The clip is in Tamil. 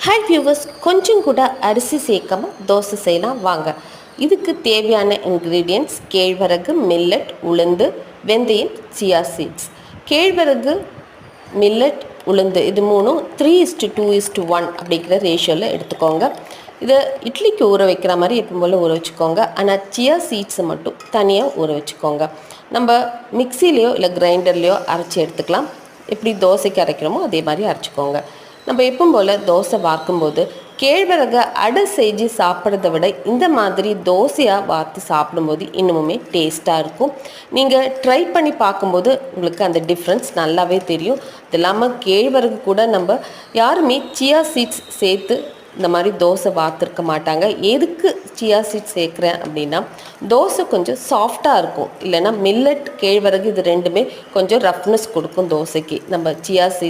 ஹாய் வியூவர்ஸ், கொஞ்சம் கூட அரிசி சேர்க்காம தோசை செய்யலாம் வாங்க. இதுக்கு தேவையான இன்க்ரீடியன்ட்ஸ் கேழ்வரகு, மில்லட், உளுந்து, வெந்தயம், சியா சீட்ஸ். கேழ்வரகு, மில்லட், உளுந்து இது மூணும் 3:2:1 அப்படிங்கிற ரேஷியோவில் எடுத்துக்கோங்க. இதை இட்லிக்கு ஊற வைக்கிற மாதிரி எப்பவும் போல் ஊற வச்சுக்கோங்க. ஆனால் சியா சீட்ஸை மட்டும் தனியாக ஊற வச்சுக்கோங்க. நம்ம மிக்சிலேயோ இல்லை கிரைண்டர்லேயோ அரைச்சி எடுத்துக்கலாம். எப்படி தோசைக்கு அரைக்கிறோமோ அதே மாதிரி அரைச்சிக்கோங்க. நம்ம எப்பவும் போல் தோசை வார்க்கும்போது கேழ்வரகை அடை செஞ்சு சாப்பிட்றத விட இந்த மாதிரி தோசையாக வார்த்து சாப்பிடும்போது இன்னுமுமே டேஸ்ட்டாக இருக்கும். நீங்கள் ட்ரை பண்ணி பார்க்கும்போது உங்களுக்கு அந்த டிஃப்ரென்ஸ் நல்லாவே தெரியும். இது இல்லாமல் கேழ்வரகு கூட நம்ம யாருமே சியா சீட்ஸ் சேர்த்து இந்த மாதிரி தோசை வார்த்துருக்க மாட்டாங்க. எதுக்கு சியா சீட்ஸ் சேர்க்குறேன் அப்படின்னா தோசை கொஞ்சம் சாஃப்டாக இருக்கும். இல்லைன்னா மில்லட், கேழ்வரகு இது ரெண்டுமே கொஞ்சம் ரஃப்னஸ் கொடுக்கும் தோசைக்கு. நம்ம சியா சீட்ஸ்